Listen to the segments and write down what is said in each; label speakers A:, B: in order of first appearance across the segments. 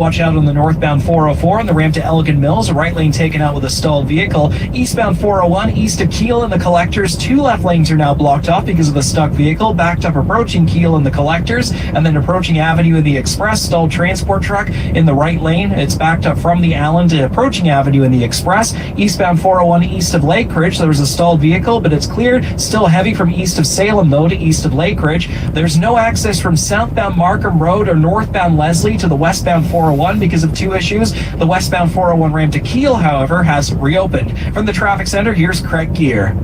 A: Watch out on the northbound 404 on the ramp to Elgin Mills. A right lane taken out with a stalled vehicle. Eastbound 401 east of Kiel and the collectors. 2 left lanes are now blocked off because of a stuck vehicle. Backed up approaching Kiel and the collectors. And then approaching Avenue in the Express. Stalled transport truck in the right lane. It's backed up from the Allen to approaching Avenue in the Express. Eastbound 401 east of Lake Ridge. There was a stalled vehicle, but it's cleared. Still heavy from east of Salem, though, to east of Lake Ridge. There's no access from southbound Markham Road or northbound Leslie to the westbound 401 because of 2 issues. The westbound 401 ramp to Kiel, however, has reopened. From the traffic center, here's Craig Gear.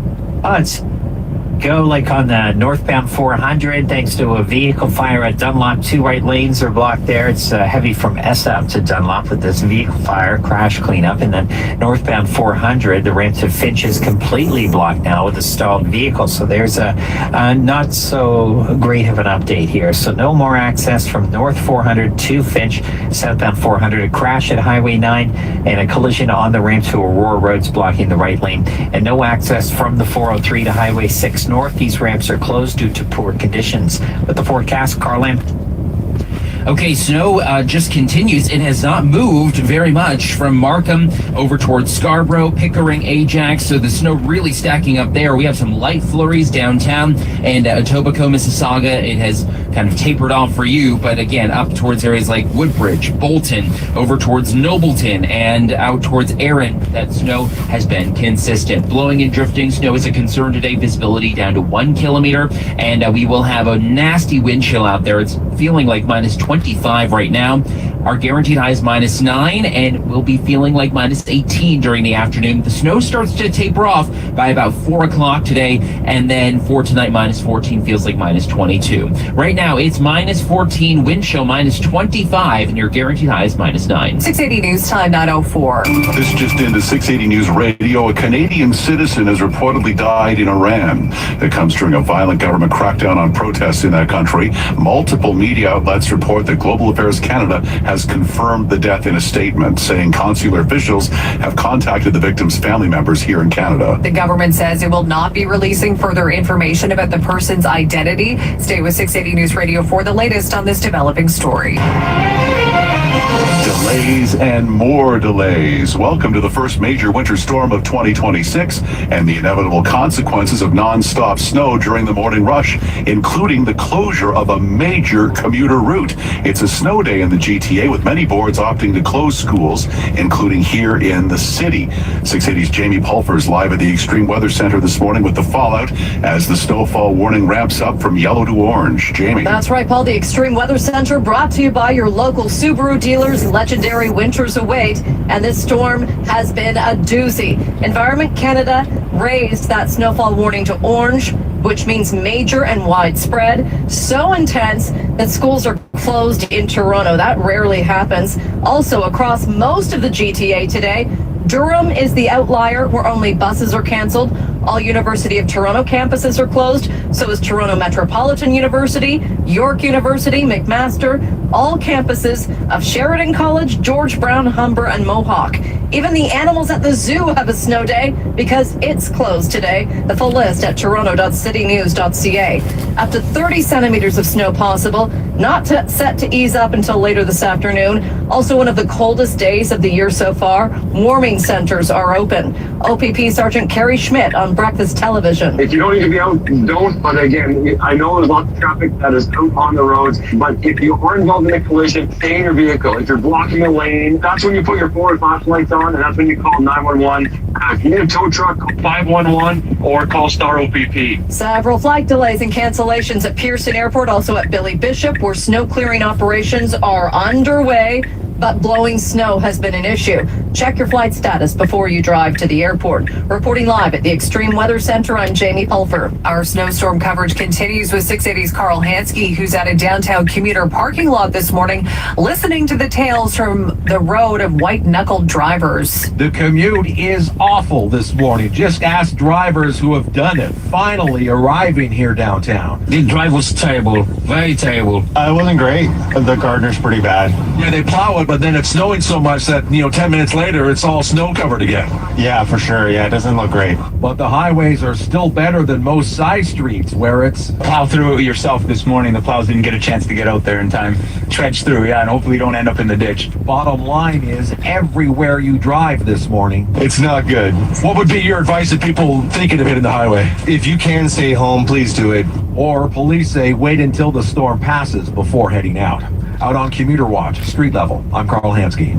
B: Let's go like on the northbound 400 thanks to a vehicle fire at Dunlop. 2 right lanes are blocked there. It's heavy from SF to Dunlop with this vehicle fire, crash cleanup. And then northbound 400, the ramp to Finch is completely blocked now with a stalled vehicle. So there's a not so great of an update here. So no more access from north 400 to Finch. Southbound 400, a crash at Highway 9 and a collision on the ramp to Aurora Roads blocking the right lane. And no access from the 403 to Highway 6 north. These ramps are closed due to poor conditions. With the forecast, Carlin.
C: Okay, snow just continues. It has not moved very much from Markham over towards Scarborough, Pickering, Ajax. So the snow really stacking up there. We have some light flurries downtown and Etobicoke, Mississauga. It has kind of tapered off for you, but again, up towards areas like Woodbridge, Bolton, over towards Nobleton, and out towards Erin. That snow has been consistent. Blowing and drifting snow is a concern today. Visibility down to 1 kilometer, and we will have a nasty wind chill out there. It's feeling like minus 25 right now. Our guaranteed high is minus 9, and we'll be feeling like minus 18 during the afternoon. The snow starts to taper off by about 4 o'clock today, and then for tonight, minus 14 feels like minus 22. Right now, it's minus 14, wind chill minus 25, and your guaranteed high is minus 9.
D: 680 News Time 9:04.
E: This just into 680 News Radio. A Canadian citizen has reportedly died in Iran. It comes during a violent government crackdown on protests in that country. Multiple media outlets report that Global Affairs Canada has confirmed the death in a statement, saying consular officials have contacted the victim's family members here in Canada.
D: The government says it will not be releasing further information about the person's identity. Stay with 680 News Radio for the latest on this developing story.
E: Delays and more delays. Welcome to the first major winter storm of 2026 and the inevitable consequences of non-stop snow during the morning rush, including the closure of a major commuter route. It's a snow day in the GTA with many boards opting to close schools, including here in the city. 680's Jamie Pulfer is live at the Extreme Weather Center this morning with the fallout as the snowfall warning ramps up from yellow to orange. Jamie.
D: That's right, Paul. The Extreme Weather Center brought to you by your local Subaru dealers. Legendary winters await, and this storm has been a doozy. Environment Canada raised that snowfall warning to orange, which means major and widespread, so intense that schools are closed in Toronto. That rarely happens. Also, across most of the GTA today, Durham is the outlier where only buses are canceled. All University of Toronto campuses are closed. So is Toronto Metropolitan University, York University, McMaster, all campuses of Sheridan College, George Brown, Humber, and Mohawk. Even the animals at the zoo have a snow day because it's closed today. The full list at toronto.citynews.ca. Up to 30 centimeters of snow possible, not set to ease up until later this afternoon. Also one of the coldest days of the year so far. Warming centers are open. OPP Sergeant Kerry Schmidt on Breakfast Television.
F: If you don't need to be out, don't. But again, I know there's lots of traffic that is out on the roads, but if you are involved in a collision, stay in your vehicle. If you're blocking a lane, that's when you put your forward flashlights on, and that's when you call 911. If you need a tow truck, call 511 or call Star OPP.
D: Several flight delays and cancellations at Pearson Airport, also at Billy Bishop, where snow clearing operations are underway. But blowing snow has been an issue. Check your flight status before you drive to the airport. Reporting live at the Extreme Weather Center, I'm Jamie Pulfer. Our snowstorm coverage continues with 680's Carl Hansky, who's at a downtown commuter parking lot this morning, listening to the tales from the road of white-knuckled drivers.
G: The commute is awful this morning. Just ask drivers who have done it, finally arriving here downtown.
H: The drive was terrible, very terrible.
I: It wasn't great. The Gardner's pretty bad.
G: Yeah, they plow it but then it's snowing so much that, 10 minutes later, it's all snow covered again.
H: Yeah, for sure. Yeah, it doesn't look great.
G: But the highways are still better than most side streets where it's
H: Plow through it yourself this morning. The plows didn't get a chance to get out there in time. Trudge through, yeah, and hopefully don't end up in the ditch.
G: bottom line is everywhere you drive this morning.
H: It's not good.
G: What would be your advice to people thinking of hitting the highway?
H: If you can stay home, please do it.
G: Or police say wait until the storm passes before heading out. Out on Commuter Watch, street level, I'm Carl Hansky.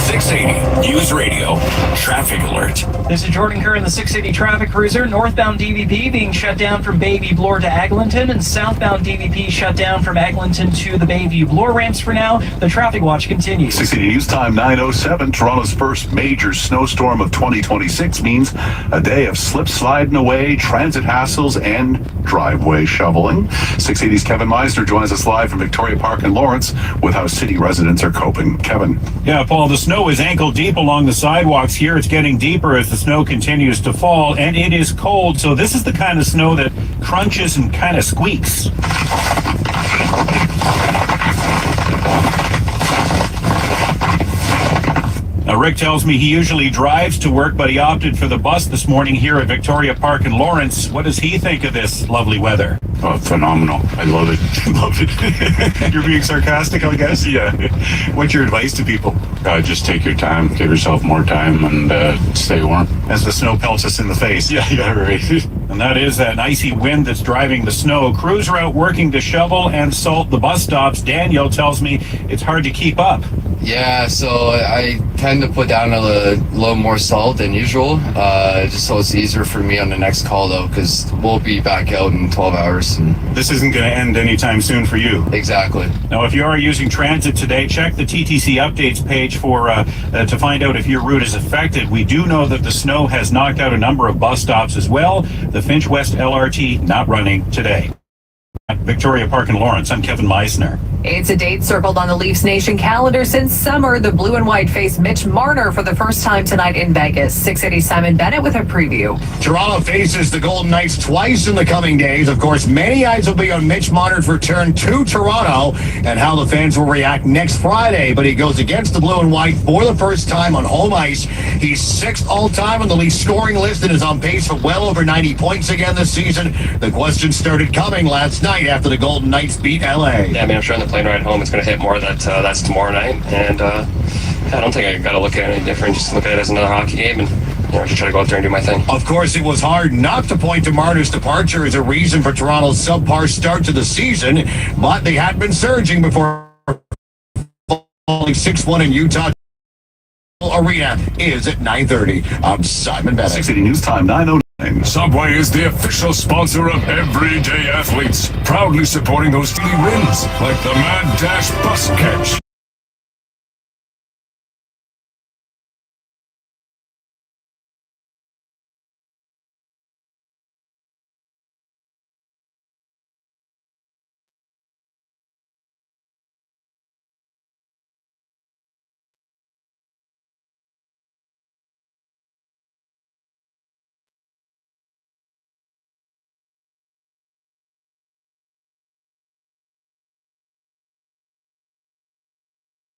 I: 680 News Radio Traffic Alert.
A: This is Jordan Kerr in the 680 traffic cruiser. Northbound DVP being shut down from Bayview Bloor to Eglinton, and southbound DVP shut down from Eglinton to the Bayview Bloor ramps for now. The traffic watch continues.
E: 680 News Time 9:07. Toronto's first major snowstorm of 2026 means a day of slip sliding away, transit hassles, and driveway shoveling. 680's Kevin Meisner joins us live from Victoria Park in Lawrence with how city residents are coping. Kevin.
J: Yeah, Paul, the snow is ankle deep along the sidewalks here. It's getting deeper as the snow continues to fall, and it is cold. So this is the kind of snow that crunches and kind of squeaks. Now, Rick tells me he usually drives to work, but he opted for the bus this morning here at Victoria Park in Lawrence. What does he think of this lovely weather?
K: Oh, phenomenal. I love it. Love it.
J: You're being sarcastic, I guess?
K: Yeah.
J: What's your advice to people?
K: Just take your time, give yourself more time, and stay warm.
J: As the snow pelts us in the face.
K: Yeah, right.
J: And that is that icy wind that's driving the snow. Crews are out working to shovel and salt the bus stops. Daniel tells me it's hard to keep up.
L: Yeah, so I tend to put down a little more salt than usual, just so it's easier for me on the next call though, because we'll be back out in 12 hours. And
J: This isn't going to end anytime soon for you.
L: exactly.
J: Now, if you are using transit today, check the TTC updates page for to find out if your route is affected. We do know that the snow has knocked out a number of bus stops as well. The Finch West LRT not running today. At Victoria Park in Lawrence, I'm Kevin Meisner.
D: It's a date circled on the Leafs Nation calendar since summer. The blue and white face Mitch Marner for the first time tonight in Vegas. 680 Simon Bennett with a preview.
M: Toronto faces the Golden Knights twice in the coming days. Of course, many eyes will be on Mitch Marner's return to Toronto and how the fans will react next Friday. But he goes against the blue and white for the first time on home ice. He's sixth all-time on the Leafs scoring list and is on pace for well over 90 points again this season. The question started coming last night after the Golden Knights beat LA.
F: Yeah, I mean, I'm sure on the plane ride home it's going to hit more that that's tomorrow night. And I don't think I got to look at it any different. Just look at it as another hockey game and just try to go out there and do my thing.
M: Of course, it was hard not to point to Marner's departure as a reason for Toronto's subpar start to the season, but they had been surging before falling 6-1 in Utah. Arena is at 9:30. I'm Simon Bennett.
E: 680 News Time 9:09.
I: Subway is the official sponsor of Everyday Athletes, proudly supporting those daily wins like the Mad Dash Bus Catch.